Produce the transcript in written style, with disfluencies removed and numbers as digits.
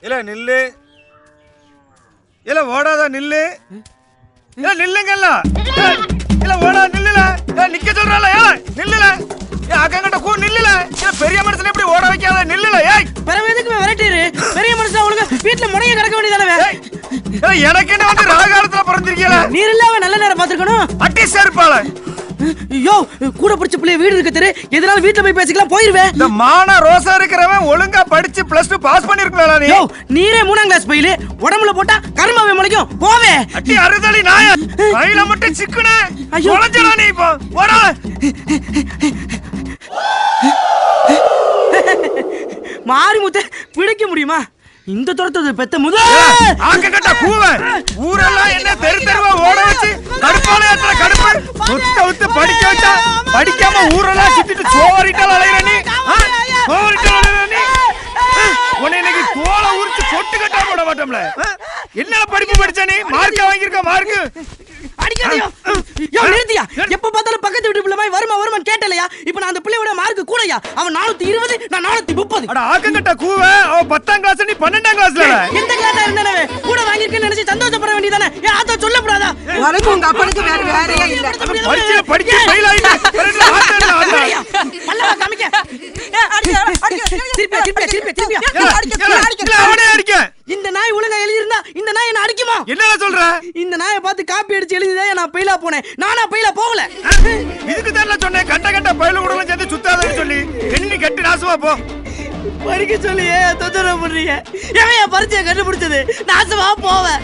இல்ல நில்லு. இல்ல ஓடாத நில்லு. இல்ல நில்லுங்கல்ல. இல்ல ஓடாத நில்லுல. நிக்க சொல்றல ஏய் நில்லுல. அக்கங்கட்ட கூ நில்லுல. பெரிய மனுஷன் எப்படி ஓட வைக்காத நில்லுல. ஏய் பரவ எதுக்கு விரட்டிரு? பெரிய மனுஷன் ஒழுங்கா வீட்ல முனைய கிடக்க வேண்டியதானே. எனக்கு என்ன வந்து ராகாலத்துல பிறந்திருக்கீல. நீர் இல்லாம நல்ல நேரம் பாத்துக்கணும். அட்டி செருப்பால. ஐயோ கூட படிச்ச பிள்ளை வீடு இருக்கு தெரு. எதனால வீட்ல போய் பேசிக்கலாம் போயிருவேன். இந்த மான ரோசா இருக்கிறவன் ஒழுங்கா படிச்சு +2 பாஸ் பண்ணிருக்கல நீ. யோ நீரே 3ஆம் கிளாஸ் பையில உடம்புல போட்டா கர்மாவே முளைக்கும். போவே. அட்டி அறுதலி நாய. கையில மட்டும் சிக்குனே. ஒளஞ்சடா நீ இப்போ. ஓடா. மாரி முத்தை பிடிக்க முடியுமா? இந்த தரத்தது பெத்த முதல் ஆக்கங்கட்ட கூவன். ஊரெல்லாம் என்ன தெரு தெருவா ஓட வச்சு கடுப்பாளையத்துல கடுப்பு சுத்த படிக்க வச்சா படிக்காம ஊரெல்லாம் சுத்திட்டு சோவரிட்டால அலையற நீ. சோவரிட்டால அலையற நீ. உன்னை இன்னைக்கு தோலை உரிச்சு கொட்டு கட்டா போட மாட்டோம்ல. என்ன படிப்பு படிச்ச நீ? மார்க் வாங்கிருக்க மார்க். அடிக்காதீங்க. யோ நிறுத்தியா. எப்ப பார்த்தாலும் பக்கத்து வீட்டு பிள்ளை மாதிரி வருமா கேட்டலையா? இப்போ நான் அந்த பிள்ளையோட மார்க் கூடயா? அவன் 420 நான் 430. அட ஆக்கங்கட்ட கூவன். அவ 10ஆம் கிளாஸ் நீ 12ஆம் கிளாஸ்ல. எந்த கிளாஸா இருந்தானே கூட வாங்கிருக்கேன்னு நினைச்சு சந்தோஷப்பட வேண்டியதானே. ஏன் ஆத்தா சொல்லப்படாதா? உனக்கு உங்க அப்பனுக்கு வேறே இல்ல. படிச்சு ஃபெயில் ஆயிட்டா. பல்லவா காமிக்க. திருப்பி. அவனே அடிக்க. இந்த நாய் ஒழுங்கா எழுதி இருந்தா இந்த நாய் என்ன அடிக்குமா? என்னடா சொல்ற? இந்த நாயை பார்த்து காப்பி அடிச்சு எழுதிதான் நான் பெயிலா போனேன். நானா பெயிலா போகல. இதுக்கு தான் சொன்னேன் கட்ட பயில கூட சேர்ந்து சுத்தாதன்னு சொல்லி. எண்ணி கட்டி நாசமா போ. படிக்க சொல்லியே தொந்தரவு பண்றீங்க. எவன் பரிச்சையை கண்டுபிடிச்சது? நாசமா போவேன்.